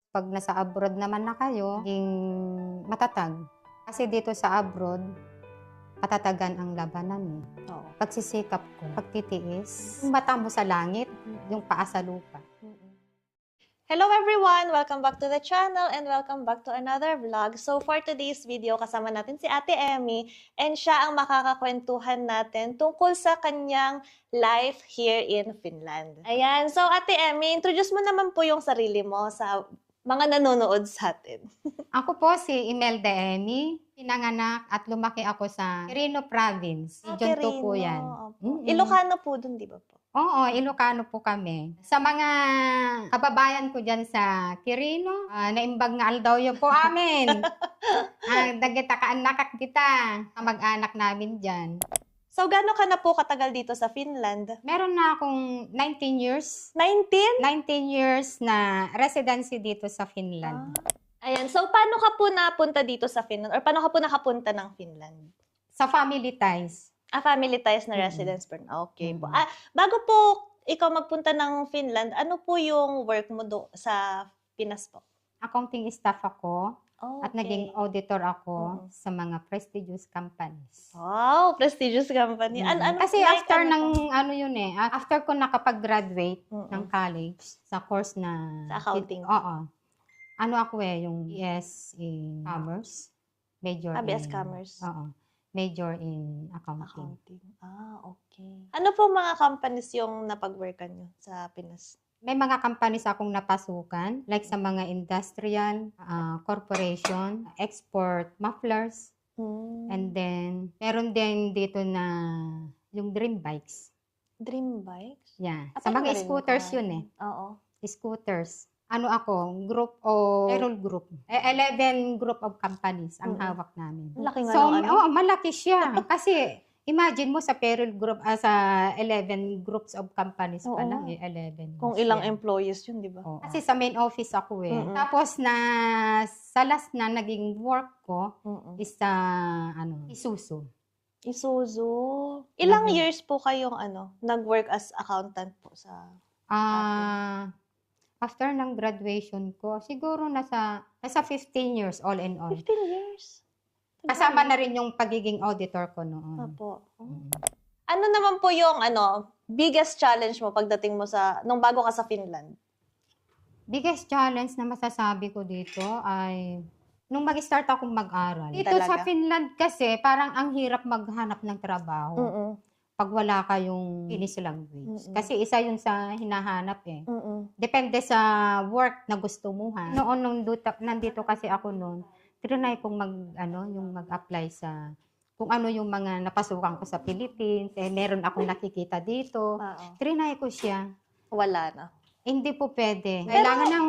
Pag nasa abroad naman na kayo, maging matatag. Kasi dito sa abroad, patatagan ang labanan eh. Oo. Pagsisikap ko, pagtitiis, yung mata mo sa langit, yung paa sa lupa. Hello everyone! Welcome back to the channel and welcome back to another vlog. So for today's video, kasama natin si Ate Emmy and siya ang makakakwentuhan natin tungkol sa kanyang life here in Finland. Ayan, so Ate Emmy, introduce mo naman po yung sarili mo sa mga nanonood sa atin. Ako po si Imelda Emmy, pinanganak at lumaki ako sa Quirino Province. Region 2 po yan. Ilocano po dun, di ba po? Oo, Ilocano po kami. Sa mga kababayan ko dyan sa Quirino, naimbag nga aldawyo po amin. Dagita kaanak kita, mag-anak namin dyan. So, gaano ka na po katagal dito sa Finland? Meron na akong 19 years. 19? 19 years na residency dito sa Finland. Ayan, so paano ka po napunta dito sa Finland? Or paano ka po nakapunta ng Finland? Sa family ties. Family ties na residence per okay po. Bago po ikaw magpunta ng Finland, ano po yung work mo sa Pinas po? Accounting staff ako at Okay. naging auditor ako sa mga prestigious companies. Wow, prestigious company. Kasi like after ano ng po? ano yun eh, after ko nakapag-graduate ng college sa course na Sa accounting. Oo. Ano ako eh, yung BS in Commerce, major BS in Commerce. Oo. Major in accounting. Okay. Ano po mga companies yung napag-workan nyo sa Pinas? May mga companies akong napasukan, like sa mga industrial, corporation, export mufflers, and then meron din dito na yung Dream Bikes. Dream Bikes? Yeah. Sa mga scooters yun eh. Oo. Scooters. Ano ako, group o payroll group. 11 group of companies ang hawak namin. Laki nga So, ng ano. malaki siya. Kasi, imagine mo sa payroll group, sa 11 groups of companies pa lang, 11. Kung ilang employees yun, di ba? Oo. Kasi sa main office ako eh. Tapos sa last na naging work ko is sa Isuzu. Isuzu. Ilang years po kayong nag-work as accountant po sa After ng graduation ko, siguro nasa 15 years all in all. 15 years? Kasama na rin yung pagiging auditor ko noon. Opo. Ano naman po yung biggest challenge mo pagdating mo nung bago ka sa Finland? Biggest challenge na masasabi ko dito ay nung mag-start akong mag-aral. Dito Talaga? sa Finland kasi parang ang hirap maghanap ng trabaho pag wala kayong Finnish language. Kasi isa yun sa hinahanap eh. Depende sa work na gusto mo ha. Noon nung nandito kasi ako noon, trinay kong mag-apply sa kung ano yung mga napasukan ko sa Philippines. Meron akong nakikita dito. Trinay ko siya. Wala na. Hindi po pwede. Kailangan ng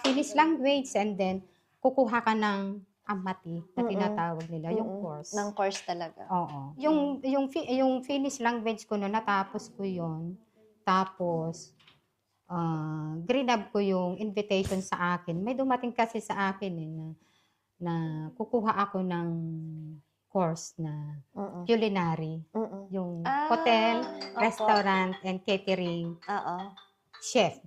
Finnish language and then kukuha ka ng amati na tinatawag nila, yung course. Ng course talaga. Oo. Yung Finnish language ko noon, natapos ko yun. Tapos, grinab ko yung invitation sa akin. May dumating kasi sa akin na kukuha ako ng course na culinary. Yung hotel, restaurant, and catering chef.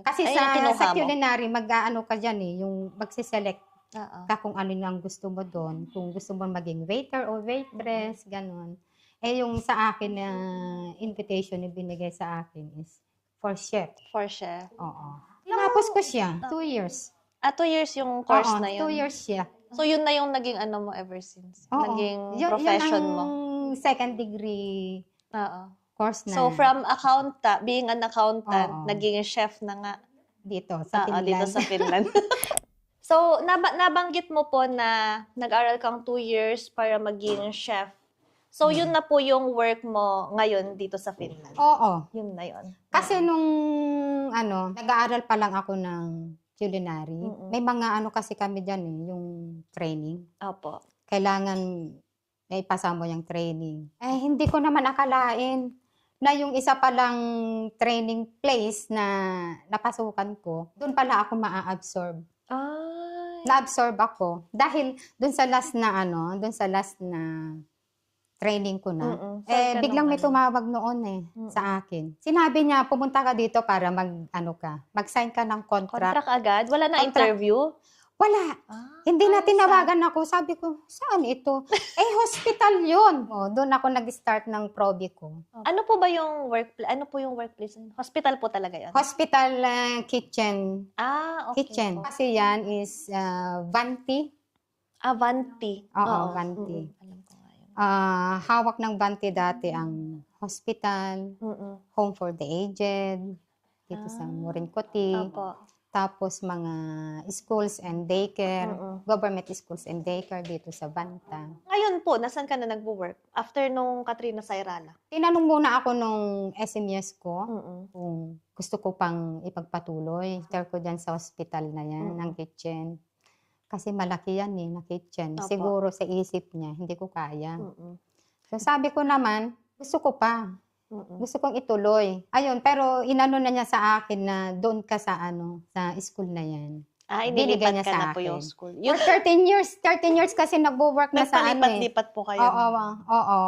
Kasi sa culinary, mag-aano ka dyan eh, yung magsiselect ka kung ano ang gusto mo doon. Kung gusto mo maging waiter o waitress, ganun. Yung sa akin na invitation na binigay sa akin is for chef. For chef. Oo. Tinapos ko siya. 2 years. 2 years yung course na yun? 2 years siya. So, yun na yung naging mo ever since? Oo. Naging profession mo? Yung second degree course na. So, from being an accountant, naging chef na nga. Dito, sa Finland. Dito sa Finland. So, nabanggit mo po na nag-aral kang 2 years para maging chef. So, yun na po yung work mo ngayon dito sa Finland? Oo. Yun na yun. Kasi nung nag-aaral pa lang ako ng culinary, may mga kasi kami dyan eh, yung training. Opo. Kailangan may ipasa mo yung training. Hindi ko naman akalain na yung isa palang training place na napasukan ko, doon pala ako maa-absorb. Na-absorb ako. Dahil doon sa last na training ko na. Mm-mm. Saan ka Biglang nung may ano? tumawag noon sa akin. Sinabi niya, pumunta ka dito para mag-sign ka ng contract. Contract agad? Wala na Contract. interview? Wala. Hindi na tinawagan ako. Sabi ko, saan ito? Hospital yun. Doon ako nag-start ng probe ko. Ano po ba yung workplace? Hospital po talaga yun? Hospital kitchen. Okay. Kitchen. Kasi yan is Vanti. Avanti. Oo, Vanti. Alam ko nga yun. Hawak ng Vanti dati ang hospital, home for the aged, dito sa Morincote. Opo. Tapos mga schools and daycare, Mm-mm. government schools and daycare dito sa Banta. Ngayon po, nasan ka na nagwo-work? After nung Katrina Sairala? Tinanong muna ako nung SMS ko Mm-mm. kung gusto ko pang ipagpatuloy. Share ko dyan sa hospital na yan, ng kitchen. Kasi malaki yan na kitchen. Opo. Siguro sa isip niya, hindi ko kaya. Mm-mm. So sabi ko naman, gusto ko pa. Mm-mm. Gusto kong ituloy. Ayun, pero inano na niya sa akin na doon ka sa sa school na yan. Inilipat Binigay niya ka sa na po akin. yung school. For 13 years kasi nagwo-work na sa Nagpalipat-lipat po kayo. Oo.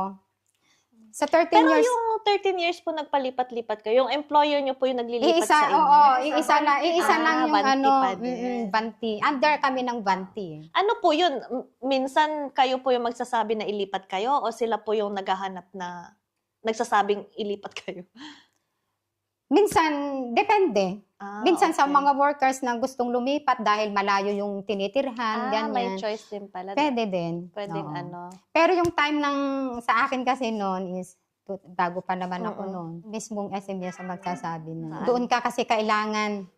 Sa 13 Pero years. yung 13 years po nagpalipat-lipat kayo, yung employer nyo po yung naglilipat sa inyo? Iisa lang yung Banti pa din. Banti. Under kami ng Banti. Ano po yun? Minsan kayo po yung magsasabi na ilipat kayo o sila po yung naghahanap na nagsasabing ilipat kayo? Minsan, depende. Minsan sa Okay. mga workers na gustong lumipat dahil malayo yung tinitirhan, May ganyan. choice din pala. Pwede din. Pwedeng Oo. Pero yung time sa akin kasi noon is, bago pa naman ako Mm-mm. noon, mismong SMS ang magsasabi na, Saan? doon ka kasi kailangan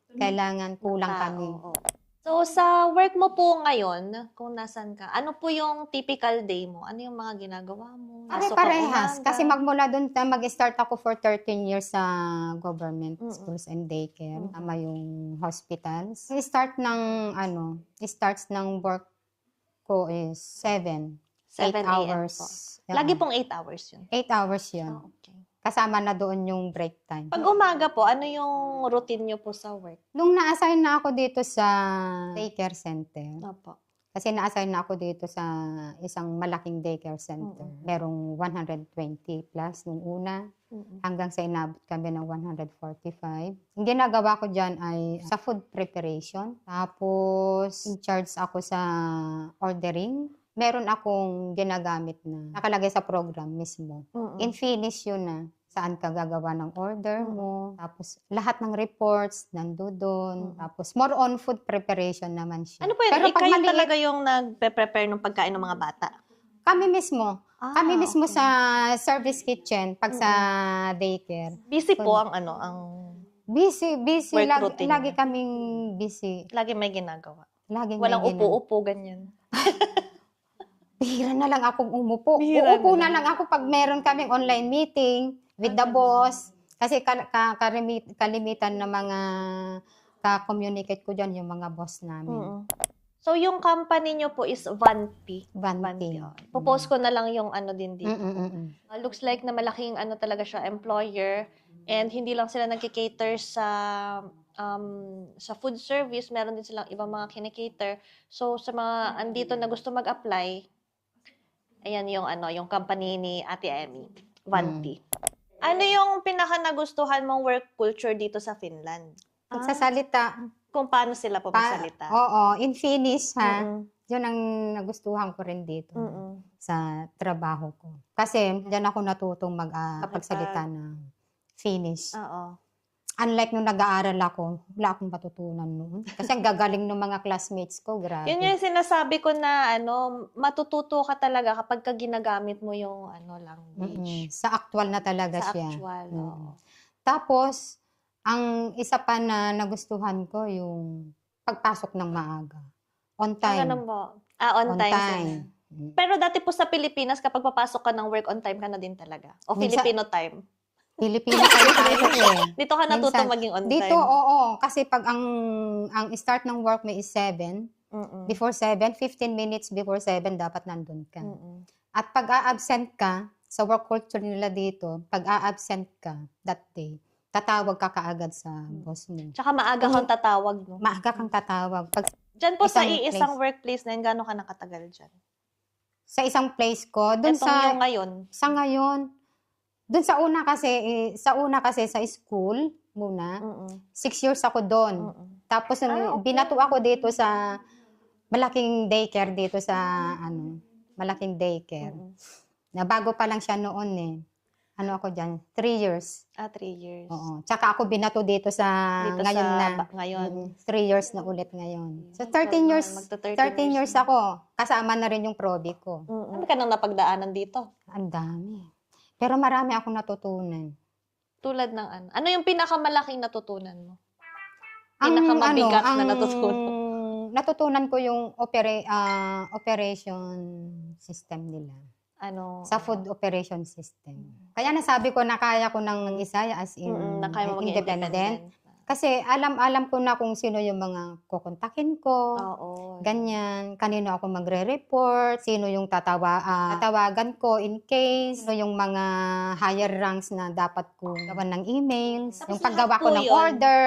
kulang tao, kami. oo. So, sa work mo po ngayon, kung nasan ka, ano po yung typical day mo? Ano yung mga ginagawa mo? Pasok ka Parehas. umaga? Kasi magmula doon, mag-start ako for 13 years sa government schools and daycare. Tama yung hospitals. Start ng work ko is 7 7 a.m. hours. po. Oo. Lagi pong 8 hours yun. 8 hours yun. Okay. Kasama na doon yung break time. Pag umaga po, ano yung routine nyo po sa work? Nung na-assign na ako dito sa daycare center, Opo. kasi na-assign na ako dito sa isang malaking daycare center. Merong 120 plus nung una, hanggang sa inabot kami ng 145. Ang ginagawa ko dyan ay sa food preparation. Tapos, in charge ako sa ordering. Meron akong ginagamit na nakalagay sa program mismo. In finish yun na. Saan ka gagawa ng order mo. Tapos, lahat ng reports, nandoon. Tapos, more on food preparation naman siya. Ano po yun? Pero pag Kayo maliit, talaga yung nagpe-prepare ng pagkain ng mga bata? kami mismo. Kami mismo Okay. sa service kitchen, pag sa daycare. Busy po ang Busy. Work Lagi, routine lagi niya. kaming busy. lagi may ginagawa. Laging Walang may upo-upo, ganyan. Bihira na lang akong umupo. Bihira Uupo na na lang ako pag meron kaming online meeting with the boss. Kasi kalimitan ng mga ka-communicate ko dyan, yung mga boss namin. So, yung company nyo po is Vanti. Vanti. Popost ko na lang yung din dito. Mm-mm. Looks like na malaking talaga siya, employer. And hindi lang sila nagkikater sa food service, meron din silang ibang mga kinikater. So, sa mga andito na gusto mag-apply, ayan yung company ni Ate Emmy, Vanti. Ano yung pinaka nagustuhan mong work culture dito sa Finland? Pagsasalita. Kung paano sila po magsalita? Oo, in Finnish ha. Mm-mm. Yun ang nagustuhan ko rin dito Mm-mm. sa trabaho ko. Kasi diyan ako natutong magsalita ng Finnish. Oo. Unlike nung nag-aaral ako, wala akong matutunan noon. Kasi ang gagaling ng mga classmates ko, grabe. Yun yung sinasabi ko na matututo ka talaga kapag ginagamit mo yung language. Sa actual na talaga Sa siya. actual. Oo. Tapos, ang isa pa na nagustuhan ko, yung pagpasok ng maaga. On time. Ganun po. On time. Sila. Pero dati po sa Pilipinas, kapag papasok ka ng work, on time ka na din talaga. O Filipino time. Filipino tayo eh. Dito ka natuto Minsan, maging on time. Dito, oo. Kasi pag ang start ng work may is 7, before 7, 15 minutes before 7, dapat nandun ka. At pag a-absent ka, sa work culture nila dito, pag a-absent ka that day, tatawag ka kaagad sa boss mo. Tsaka maaga kang tatawag, no? Maaga kang tatawag. Pag Diyan po sa Isang iisang workplace na yun, gano'n ka nakatagal dyan? sa isang place ko. Doon Etong yung ngayon. sa ngayon, doon sa una kasi sa school muna, 6 years ako doon. Tapos Okay. binato ako dito sa malaking daycare dito sa malaking daycare. Na bago pa lang siya noon eh. Ano ako diyan? 3 years. 3 years. Oo. Tsaka ako binato dito sa Dito ngayon sa na. ngayon. 3 years na ulit ngayon. So 13 years, Magta-13 13 years ako. Kasama na rin yung probi ko. Ano ka nang napagdaanan dito? Ang dami. Pero marami akong natutunan. Tulad ng ano? Ano yung pinakamalaking natutunan mo? Pinakamabigat na natutunan? Natutunan ko yung operation system nila. Ano? Sa food operation system. Kaya nasabi ko na kaya ko nang mag-isa as in Na kaya mo maging independent. Kasi alam ko na kung sino yung mga kukontakin ko. Oo. Ganyan, kanino ako magre-report, sino yung tatawagan ko in case, sino yung mga higher ranks na dapat ko gawan ng emails, Tapos yung paggawa ko lahat po ng yun. order.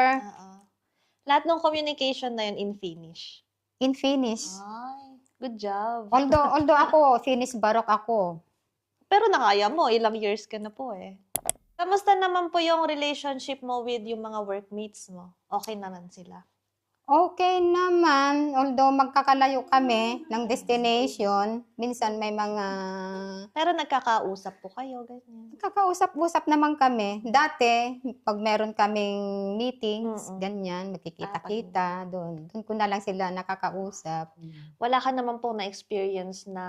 Lahat ng communication na yun in Finnish. In Finnish. Ay, good job. Although ako, Finnish Baroque ako. Pero nakaya mo, ilang years ka na po eh. Kamusta naman po yung relationship mo with yung mga workmates mo? Okay naman sila? Okay naman, although magkakalayo kami ng destination, minsan may mga Pero nagkakausap po kayo, ganyan. kakausap-usap naman kami. Dati, pag meron kaming meetings, ganyan, magkikita-kita, doon ko na lang sila nakakausap. Wala ka naman po na-experience na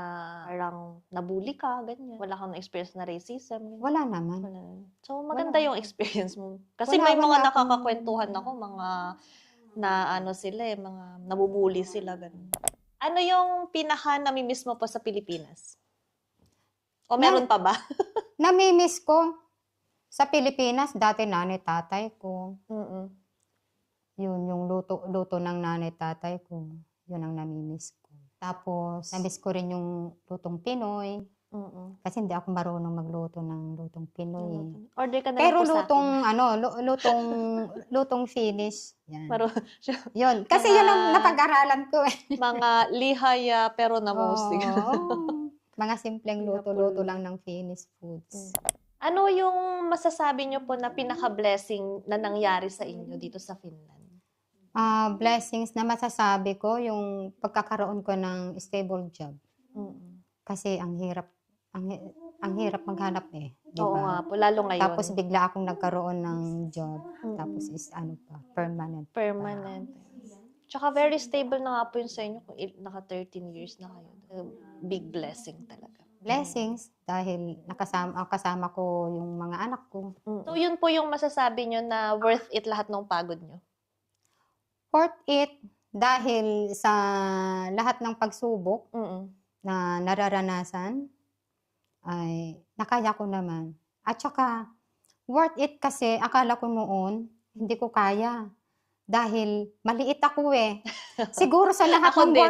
parang nabully ka, ganyan. Wala kang na-experience na racism. Ganyan. Wala naman. Wala. So, maganda yung experience mo. Kasi Wala- may mga wala akong- nakakakwentuhan ako, mga na ano sila eh, mga nabubuli sila, ganun. Ano yung pinaka namimiss mo po sa Pilipinas? O meron pa ba? Namimiss ko sa Pilipinas, dati nanay tatay ko. Yun, yung luto ng nanay tatay ko. Yun ang namimiss ko. Tapos, namiss ko rin yung lutong Pinoy. Kasi hindi ako marunong magluto ng lutong Pinoy. Order ka na Pero lang po sa akin. lutong Finnish. Yan. Yun, Kasi yun ang napag-aralan ko eh. mga lihaya pero na mostly. Oo. Mga simpleng luto-luto lang ng Finnish foods. Ano yung masasabi nyo po na pinaka-blessing na nangyari sa inyo dito sa Finland? Blessings na masasabi ko, yung pagkakaroon ko ng stable job. Kasi ang hirap maghanap eh. Diba? Oo nga po, lalo ngayon. Tapos bigla akong nagkaroon ng job. Tapos is permanent. Permanent. Tsaka very stable na nga po yun sa inyo kung naka 13 years na kayo. Big blessing talaga. Blessings dahil kasama ko yung mga anak ko. So yun po yung masasabi nyo na worth it lahat ng pagod nyo? Worth it dahil sa lahat ng pagsubok na nararanasan ay nakaya ko naman. At saka, worth it kasi akala ko noon, hindi ko kaya. Dahil maliit ako eh. Siguro sa lahat Ako ng din.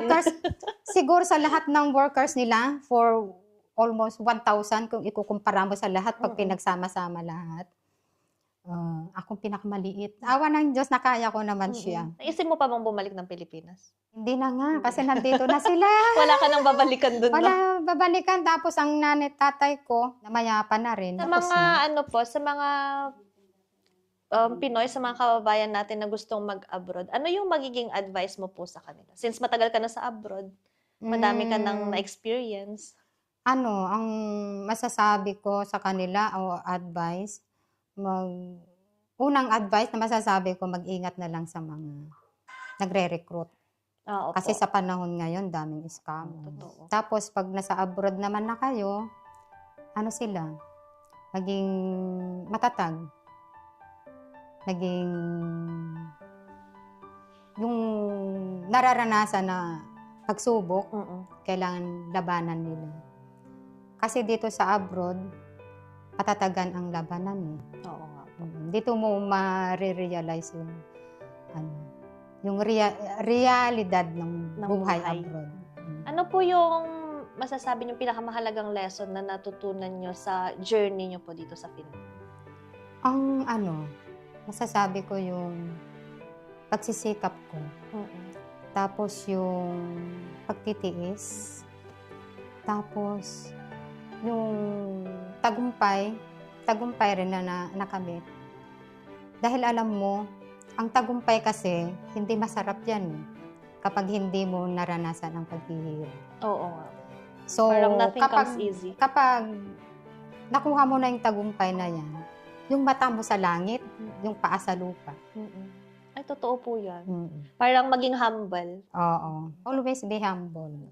workers nila for almost 1,000 kung ikukumpara mo sa lahat pag pinagsama-sama lahat. Akong pinakamaliit. Awa ng Diyos, nakaya ko naman siya. Naisip mo pa bang bumalik ng Pilipinas? Hindi na nga, kasi nandito na sila. Wala ka nang babalikan dun, no? Wala, babalikan. Tapos ang nanay tatay ko, namaya pa na rin. Sa Tapos mga, na. sa mga Pinoy, sa mga kababayan natin na gustong mag-abroad, ano yung magiging advice mo po sa kanila? Since matagal ka na sa abroad, madami ka nang na-experience. Ang masasabi ko sa kanila o advice, unang advice na masasabi ko, mag-ingat na lang sa mga nagre-recruit. Kasi sa panahon ngayon, daming scam. Totoo. Tapos, pag nasa abroad naman na kayo, maging matatag. Yung nararanasan na pagsubok, kailangan labanan nila. Kasi dito sa abroad, patatagan ang labanan eh. Oo nga. Dito mo ma-realize yung realidad ng buhay abroad. Ano po yung masasabi niyo pinakamahalagang lesson na natutunan niyo sa journey niyo po dito sa Finland? Ang masasabi ko yung pagsisikap ko. Tapos yung pagtitiis. Tapos, yung tagumpay rin na nakamit. Dahil alam mo, ang tagumpay kasi, hindi masarap yan kapag hindi mo naranasan ang paghihirap. Oo nga. So, Parang nothing comes easy. kapag nakuha mo na yung tagumpay na yan, yung mata mo sa langit, yung paa sa lupa. Ay, totoo po yan. Mm. Parang maging humble. Oo. Always be humble.